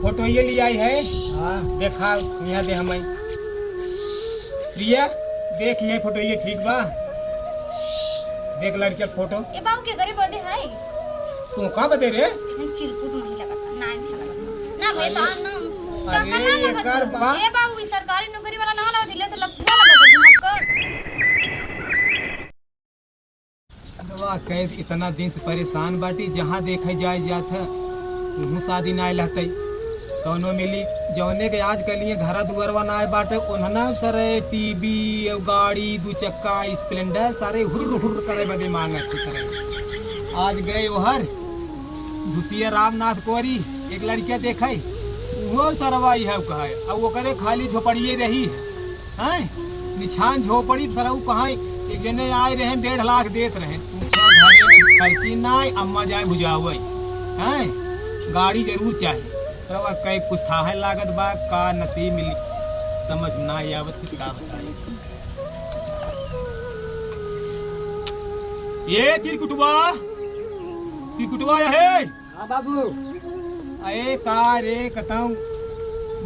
Photo ये ली आई है। हाँ देखा यहाँ दे हमें प्रिया देख ये फोटो ये ठीक बा। देख लड़किया फोटो ए बाबू के घरे बदे है तू का बदे रे ऐसा चिरकुट नहीं लगता ना अच्छा लगता ना भाई तो ना अरे टका ना एकर लगता बा ए बाबू ई सरकारी नौकरी वाला ना लगा दिले तो लफुआ लगता घुमक्कर। वाह कैद इतना दिन से परेशान बाटी जहाँ देखे जाए जात है वहाँ शादी ना रहते कौनो मिली जौने के आज के लिए घर दुआरवा ना आए बाटे उन्हना सरे टीवी गाड़ी दू चक्का स्प्लेंडर सारे हुर्र हुर्र करे बदे मांगत सरे। आज गए ओहर झुसिया रामनाथ कोरी एक लड़किया देखे वो सरवाई है कहा अब वो करे खाली झोपड़िए रही है निछान झोपड़ी सरऊ कहाँ एक जने आए रहे 1.5 लाख देत रहे घरे में खर्ची ना अम्मा जाए बुझावे हैं गाड़ी जरूर चाहिए तो कई कुछ था है लागत बा का नसीब मिली समझ ना आवत कुछ का बताई। ये चिरकुटवा है। हाँ बाबू अरे का रे कतौ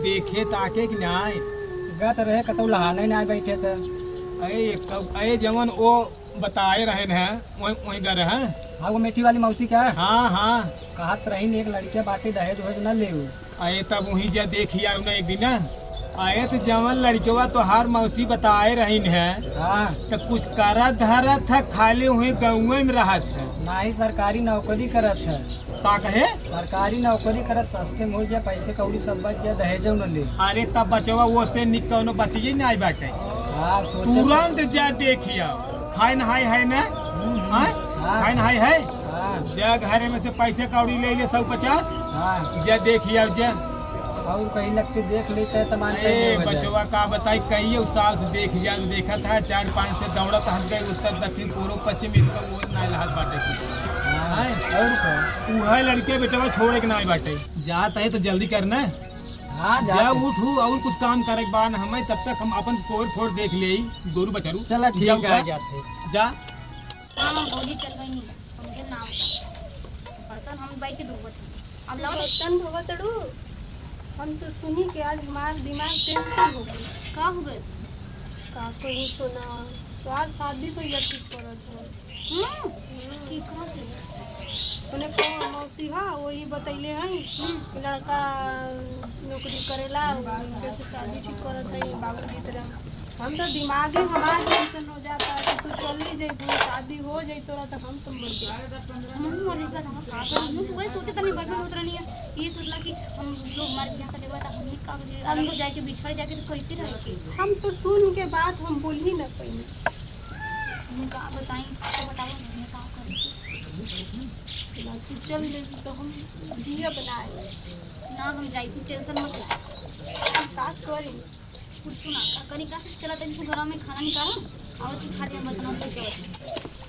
देखे ताके कि ना गत रहे कतौ लहाने ना बैठे थे। अरे जवन वो बताए रहे हैं वही गए हैं। हाँ वो मेठी वाली मौसी क्या है। हाँ हाँ कहत रही एक लड़के बाटे दहेज वहेज न ले। आए तब वही जा देखिए एक दिन आए तो जवन लड़केवा तो हर मौसी बताए रही है। हाँ तो कुछ करत धरत है खाली हुई गाँव में रहत है ना ही सरकारी नौकरी करत है। का कहे सरकारी नौकरी करत सस्ते में हो जाए पैसे कौड़ी सब बच जाए दहेज न ले। अरे तब बचवा वो से निक कौनो बतिये ना आई बाटे हाँ तुरंत जा देखिए खाए नहाई है ना खाए नहाई है जा घरे में से पैसे कौड़ी ले 150 जा देखिए जा और कहीं लगते देख लेते है तमान बचवा का बताई कई साल से देख जा देखा था 4-5 से दौड़त हट गए उत्तर दक्षिण पूर्व पश्चिम इनका वो ना लहत बाटे और वह लड़के बेटवा छोड़े के ना बाटे जात है तो जल्दी करना। हाँ जा उठू और कुछ काम करे बान हमें तब तक हम अपन कोर फोड़ देख ले गोरू बचारू। चला ठीक है जाते जा हां भौजी चल गई नहीं समझे ना बर्तन हम बैठ के धोबत अब लाओ बर्तन धोबत तड़ू हम तो सुनी के आज हमार दिमाग टेंशन हो गई। का हो गए का कोई सुना तो आज शादी तो यति करत हो की कहां से तूने को मौसी हा वही बतैले हैं कि लड़का नौकरी करेला जैसे शादी ठीक करत है बाबूजी तरह हम तो दिमागे हमार टेंशन हो जाता है कि तू चली जाई शादी हो जाई तोरा तो हम तुम बोल दे हम मर जाएगा हम का करूं वही सोचे तनी बर्तन उतर नहीं है ये सोचला कि हम लोग मर गया का देवा हम का अलग जाके बिछड़ जाके तो कैसे रहेंगे। हम तो सुन के बात हम बोल ही न पाई हम का बताई तो बताओ मैं का करूं तू चल जाई तो हम दिया बनाए ना हम जाई टेंशन मत का करी कुछ ना का करी का से चला तनी घर में खाना निकाल आवत खा दे मत ना लेके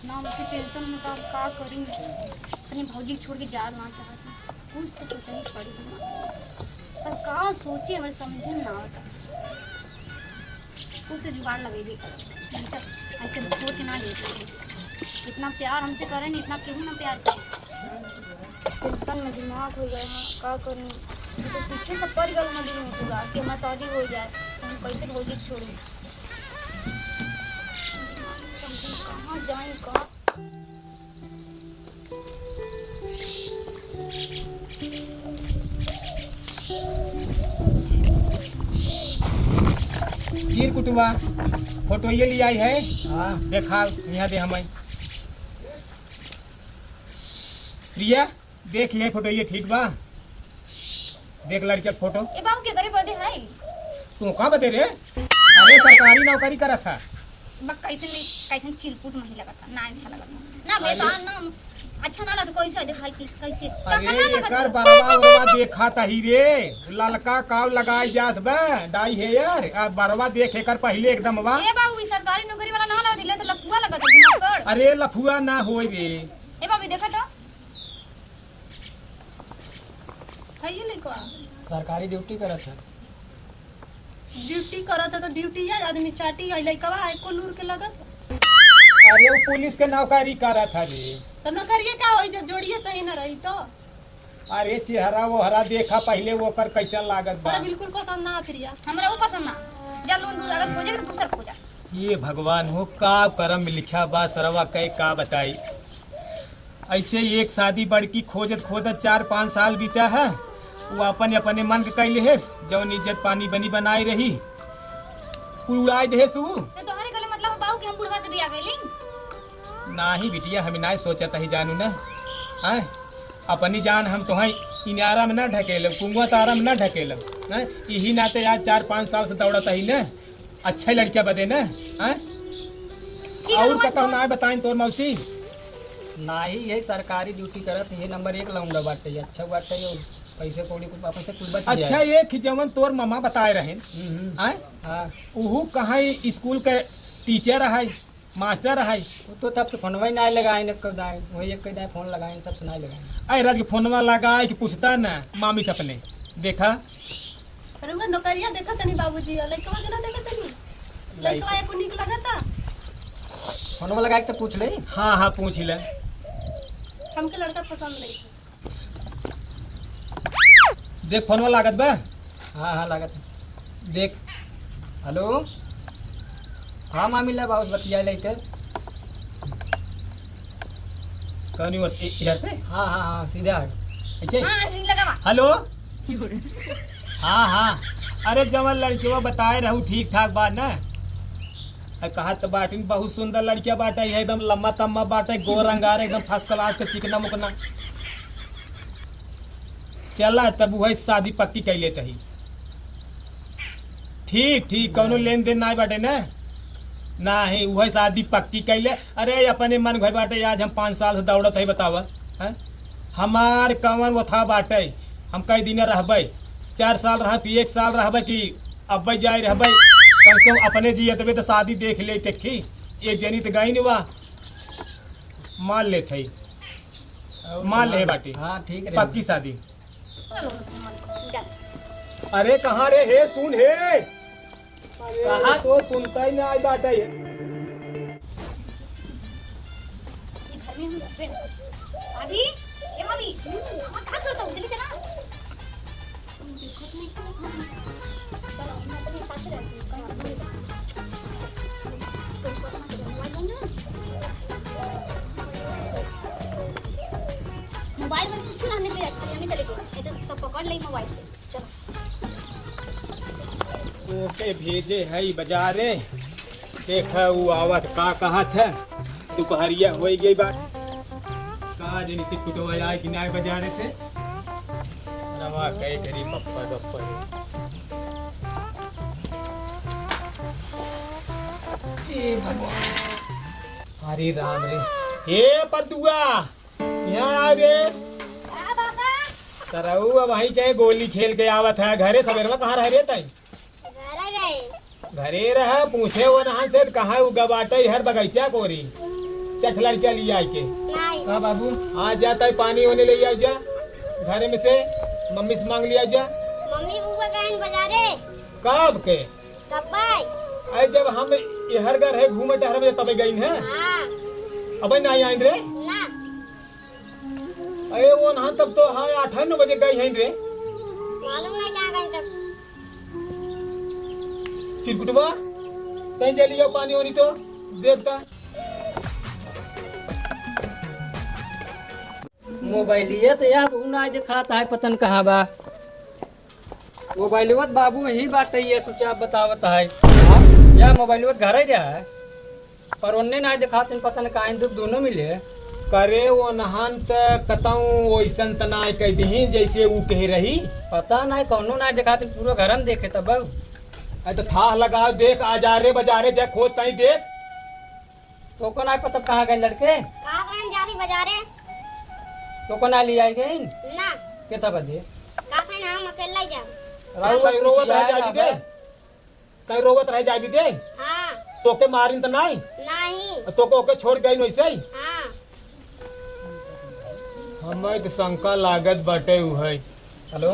ना मुझे टेंशन में का करी तनी भौजी छोड़ के जा ना चाहती कुछ तो सोचनी पड़ी पर का सोचे हमारे समझे ना आता कुछ तो जुगाड़ लगेगी ऐसे छोड़ के ना देते इतना प्यार हमसे करें नहीं इतना क्यों ना प्यार करें टेंशन में दिमाग हो गया का करूँ तो पीछे से पड़ गया नदी में पूरा कि हमारी शादी हो जाए तो हम कैसे भौजी छोड़ें समझे कहाँ जाए कहाँ चिरकुटवा फोटो ये ली आई है। हाँ देखा यहाँ दे हमें प्रिया देख ये फोटो ये ठीक बा। देख लड़किया फोटो ए बाबू के घरे बदे है तू का बदे रे अरे सरकारी नौकरी करत था कैसे चिरकुट नहीं लगता ना अच्छा लगता ना भाई तो ना अच्छा ना लगता कैसे दिखाई कैसे अरे एकर बरवा देखा तही रे ललका काव लगाई जात बा डाई है यार आ बरवा देख एकर पहले एकदम बा। ए बाबू सरकारी नौकरी वाला ना लगा दिले तो लफुआ लगता घुमक्कर। अरे लफुआ ना होई रे ए बाबू देखा तो है ये लेको सरकारी ड्यूटी करत है। ड्यूटी करत है तो ड्यूटी है आदमी चाटी है लइकवा एको लूर के लगत अरे वो पुलिस के नौकरी करत है रे तो नौकरिए का होई जब जोड़िए सही न रही तो अरे चेहरा वो हरा देखा पहले वो कर कैसा लागत बा। तोरा बिल्कुल पसंद ना प्रिया। हमरा वो पसंद ना। जा लोन दूर अगर खोजे तो दूसरा खोजा। ये भगवान हो का करम में लिखा बा सरवा कह का बताई। ऐसे ही एक शादी बड़की खोजत खोजत 4-5 साल बीता है। वो अपने अपने मन के कैले है जौन इज्जत पानी बनी बनाई रही कुल उड़ाई दे सु। तो तोहरे गले मतलब बाऊ कि हम बुढ़वा से भी आ गइली। नाही बिटिया हम ना सोचत ही जानू ना हैं अपनी जान हम तोहई इनारा में ना ढकेलब कुंगवा तारा में ना ढकेलब हैं यही नाते आज 4-5 साल से दौड़त ही ना अच्छा लड़किया बदे ना हैं और कतौ ना बताइन तोर मौसी। नाही यही सरकारी ड्यूटी करत ये नंबर 1 लौंडा बाटे अच्छा बाटे और पैसे कौड़ी कुछ वापस से कुछ बच जाए। अच्छा ये कि जवन तोर मामा बताए रहे हैं हाँ उहू कहाँ स्कूल के टीचर है मास्टर है। वो तो तब से फोनवा ही नहीं लगाए न कदाए वही एक कदाए फोन लगाए तब से नहीं लगाए। अरे राज के फोनवा लगाए कि पूछता ना मामी से अपने देखा। अरे वो नौकरिया देखा तनी बाबूजी लइकवा के ना देखा तनी लइकवा एको निक लगता। फोनवा लगा के तो पूछ ले। हाँ हाँ पूछ ले हमके लड़का पसंद नहीं। देख फोनवा लागत बा। हाँ हाँ लागत है। देख हेलो हाँ मामी ला बाउस बतिया लेते। कौन और इधर पे हाँ हाँ हाँ सीधा है ऐसे हां सिंह लगावा। हेलो हाँ हाँ अरे जवन लड़कियों बताए रहू ठीक ठाक बात ना कहा तो बाटी बहुत सुंदर लड़किया बाटा है एकदम लम्बा तम्मा बाटा गोर रंगार एकदम फर्स्ट क्लास के चिकना मुकना चला तब वही शादी पक्की कर लेते ही। ठीक ठीक कौनो लेन देन ना बाटे ना नहीं वही शादी पक्की कर ले। अरे अपने मन भाई बाटे आज हम 5 साल से दौड़त है बतावा हैं हमार कवन वो था बाटे हम कई दिन रहबे 4 साल रह 1 साल रहबे कि अब जाए रहबे कम से कम अपने जियतबे तो शादी देख ले देखी एक जनी तो गई नहीं मान ले थे मान ले बाटी हाँ ठीक है पक्की शादी। जा अरे कहाँ रे हे सुन हे कहाँ? तो सुनता ही ना आई बाटा ये ये घर में हम रहबे ना। भाभी ए भाभी हम का करता हूं जल्दी चला। तुम देखत नहीं चलो मैं तो साथ ही रहती हूं कहीं दूर जा। इसको पता ना चले मोबाइल में कुछ ना नहीं चलेगा ये तो सब पकड़ ले मोबाइल से। चलो ओके भेजे है बाजारे देखा वो आवत का कहा था दोपहरिया हो गई बात का जनी से कुटवा आए कि ना बाजारे से सरमा कई करी पप्पा गप्पा ए भगवान हरे राम रे हे पतुआ यहाँ आ रे सरऊ अब वहीं के गोली खेल के आवत है घरे सवेरवा कहाँ रह रे तई घरे रहा पूछे वो नहा से कहाँ उगा बाटे हर बगीचा कोरी चट लड़किया लिया आई के हाँ बाबू आ जाता है पानी होने ले आ जा घरे में से मम्मी से मांग लिया जा। मम्मी बुआ गए बाजारे कब के कब भाई अरे जब हम हर घर है घूमे टहर में तब गई है हां अब नहीं आई रे ना अरे वो नहा तब तो हाँ 8-9 बजे गई है रे मालूम नहीं क्या गए तब चिरकुटवा कहीं चली जाओ पानी होनी तो देखता मोबाइलिया तो यार ऊ ना दिखाता है पतन कहाँ बा मोबाइलवा बाबू यही बात है सोचा आप बतावत है या मोबाइलवा घर ही रहा है पर उन्ने ना दिखाते पतन कहाँ दुख दोनों मिले करे वो नहान त कतऊ वैसन तनाय कह दी जैसे वो कह रही पता नहीं कौनो ना दिखाते पूरा घर में देखे तब अरे तो था लगाओ देख आजारे बजारे जा खोद तई देख तो को ना पता कहाँ गए लड़के कहां कहां जा रही बाजारे तो को ना ले आई गए ना कितना बजे का कहीं हम अकेला ही जा तई रोवत रह जाबी दे तई रोवत रह जाबी दे हां तो के मारिन त नहीं नहीं तो को के छोड़ गई वैसे ही हां हमें तो शंका लागत बटे उ है। हेलो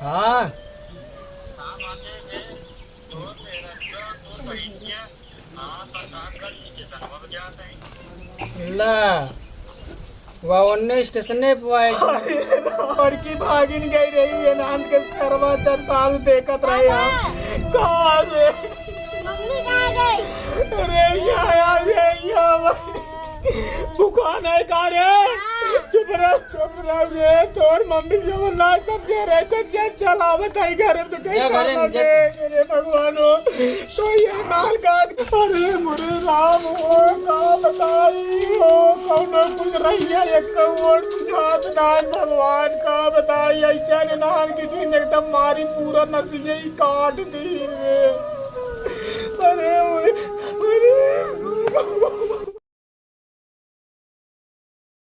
हाँ ला वह उन्ने स्टेशन पे आए लड़की भागिन गई रही है नान के करवा 4 साल देखत रहे हम कहाँ रे मम्मी कहाँ गई? अरे यहाँ दुकान है का रे चुप रह रे तोर मम्मी जो ना सब जे रहे थे चल आवत है घर में तो कहीं अरे भगवानो तो ये माल का अरे मुरे राम हो का बताई हो कौन कुछ रही है एक कौन कुछ हाथ नान भगवान का बताई ऐसा ने नान की टीन एकदम मारी पूरा नसीजे ही काट दी रे अरे